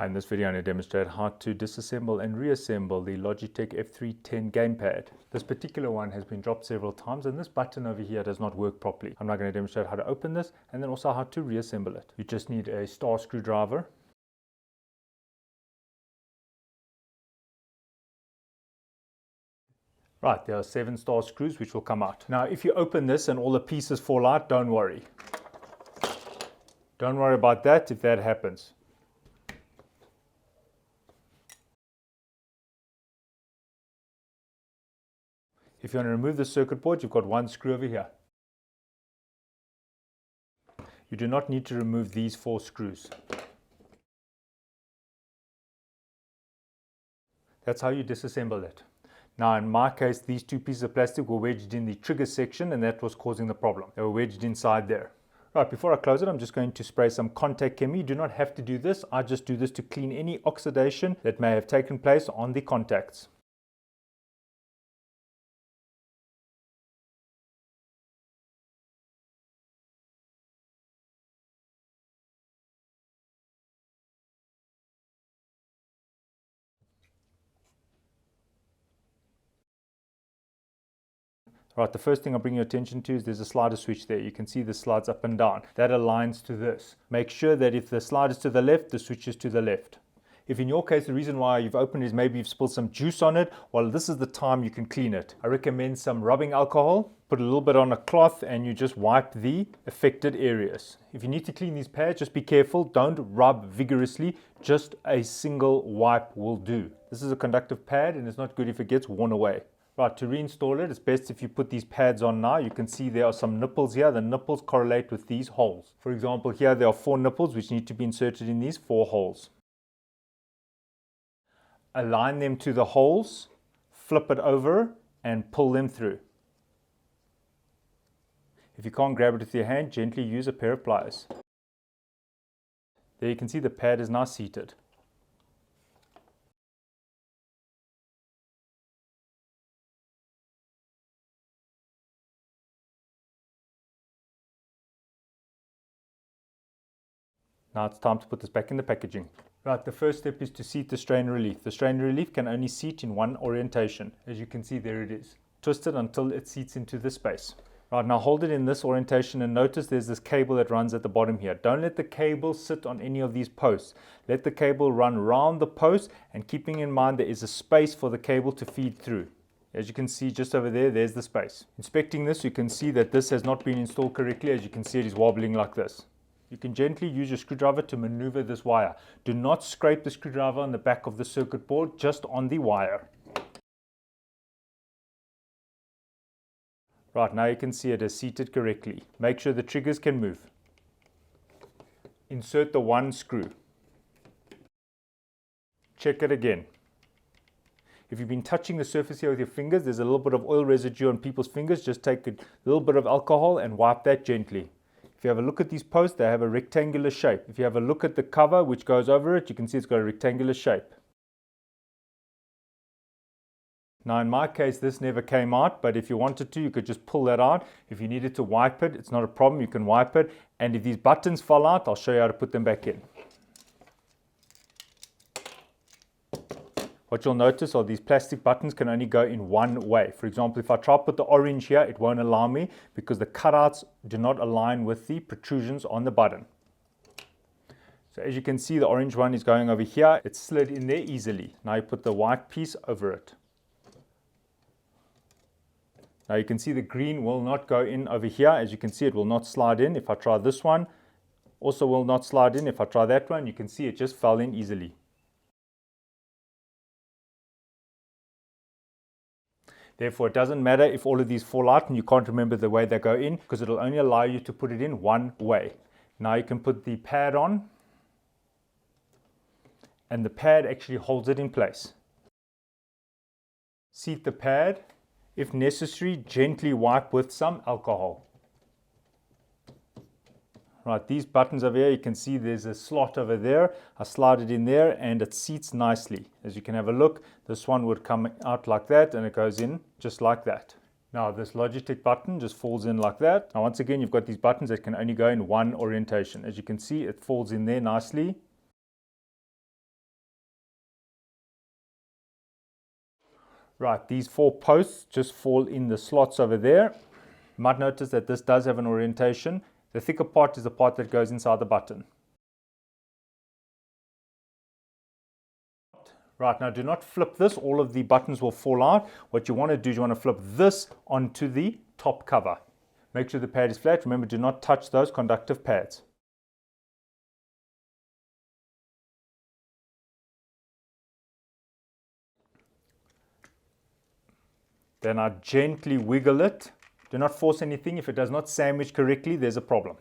In this video, I'm going to demonstrate how to disassemble and reassemble the Logitech F310 Gamepad. This particular one has been dropped several times and this button over here does not work properly. I'm now going to demonstrate how to open this and then also how to reassemble it. You just need a star screwdriver. Right, there are 7 star screws which will come out. Now if you open this and all the pieces fall out, don't worry. Don't worry about that if that happens. If you want to remove the circuit board, you've got one screw over here. You do not need to remove these 4 screws. That's how you disassemble it. Now in my case, these 2 pieces of plastic were wedged in the trigger section and that was causing the problem. They were wedged inside there. Right, before I close it, I'm just going to spray some contact chemi. You do not have to do this. I just do this to clean any oxidation that may have taken place on the contacts. Right, the first thing I'll bring your attention to is there's a slider switch there. You can see the slides up and down. That aligns to this. Make sure that if the slide is to the left, the switch is to the left. If in your case the reason why you've opened is maybe you've spilled some juice on it, well, this is the time you can clean it. I recommend some rubbing alcohol. Put a little bit on a cloth and you just wipe the affected areas. If you need to clean these pads, just be careful. Don't rub vigorously. Just a single wipe will do. This is a conductive pad and it's not good if it gets worn away. Right, to reinstall it, it's best if you put these pads on now. You can see there are some nipples here. The nipples correlate with these holes. For example, here there are 4 nipples which need to be inserted in these 4 holes. Align them to the holes, flip it over and pull them through. If you can't grab it with your hand, gently use a pair of pliers. There you can see the pad is now seated. Now it's time to put this back in the packaging. Right, the first step is to seat the strain relief. The strain relief can only seat in one orientation. As you can see, there it is. Twist it until it seats into this space. Right, now hold it in this orientation and notice there's this cable that runs at the bottom here. Don't let the cable sit on any of these posts. Let the cable run round the post and keeping in mind there is a space for the cable to feed through. As you can see just over there, there's the space. Inspecting this, you can see that this has not been installed correctly. As you can see, it is wobbling like this. You can gently use your screwdriver to maneuver this wire. Do not scrape the screwdriver on the back of the circuit board, just on the wire. Right, now you can see it is seated correctly. Make sure the triggers can move. Insert the 1 screw. Check it again. If you've been touching the surface here with your fingers, there's a little bit of oil residue on people's fingers. Just take a little bit of alcohol and wipe that gently. If you have a look at these posts, they have a rectangular shape. If you have a look at the cover which goes over it, you can see it's got a rectangular shape. Now in my case, this never came out, but if you wanted to, you could just pull that out. If you needed to wipe it, it's not a problem, you can wipe it. And if these buttons fall out, I'll show you how to put them back in. What you'll notice are these plastic buttons can only go in one way. For example, if I try to put the orange here, it won't allow me because the cutouts do not align with the protrusions on the button. So as you can see, the orange one is going over here. It's slid in there easily. Now you put the white piece over it. Now you can see the green will not go in over here. As you can see, it will not slide in. If I try this one, also will not slide in. If I try that one, you can see it just fell in easily. Therefore, it doesn't matter if all of these fall out and you can't remember the way they go in because it'll only allow you to put it in one way. Now you can put the pad on and the pad actually holds it in place. Seat the pad. If necessary, gently wipe with some alcohol. Right, these buttons over here, you can see there's a slot over there. I slide it in there and it seats nicely. As you can have a look, this one would come out like that and it goes in just like that. Now this Logitech button just falls in like that. Now once again, you've got these buttons that can only go in one orientation. As you can see, it falls in there nicely. Right, these 4 posts just fall in the slots over there. You might notice that this does have an orientation. The thicker part is the part that goes inside the button. Right, now do not flip this, all of the buttons will fall out. What you want to do is you want to flip this onto the top cover. Make sure the pad is flat. Remember, do not touch those conductive pads. Then I gently wiggle it. Do not force anything. If it does not sandwich correctly, there's a problem.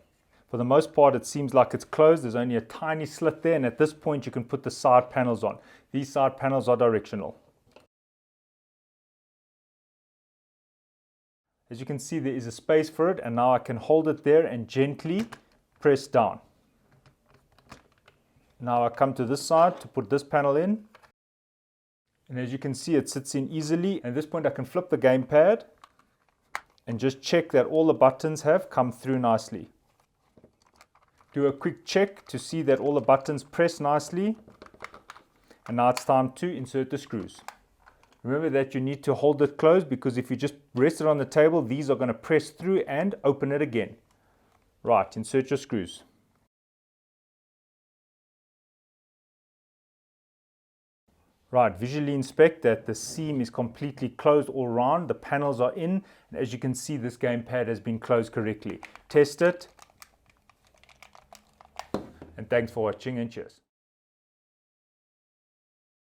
For the most part, it seems like it's closed. There's only a tiny slit there, and at this point, you can put the side panels on. These side panels are directional. As you can see, there is a space for it, and now I can hold it there and gently press down. Now I come to this side to put this panel in. And as you can see, it sits in easily. At this point, I can flip the gamepad and just check that all the buttons have come through nicely. Do a quick check to see that all the buttons press nicely. And now it's time to insert the screws. Remember that you need to hold it closed, because if you just rest it on the table, these are going to press through and open it again. Right, insert your screws. Right, visually inspect that the seam is completely closed all around. The panels are in, and as you can see, this gamepad has been closed correctly. Test it. And thanks for watching, and cheers.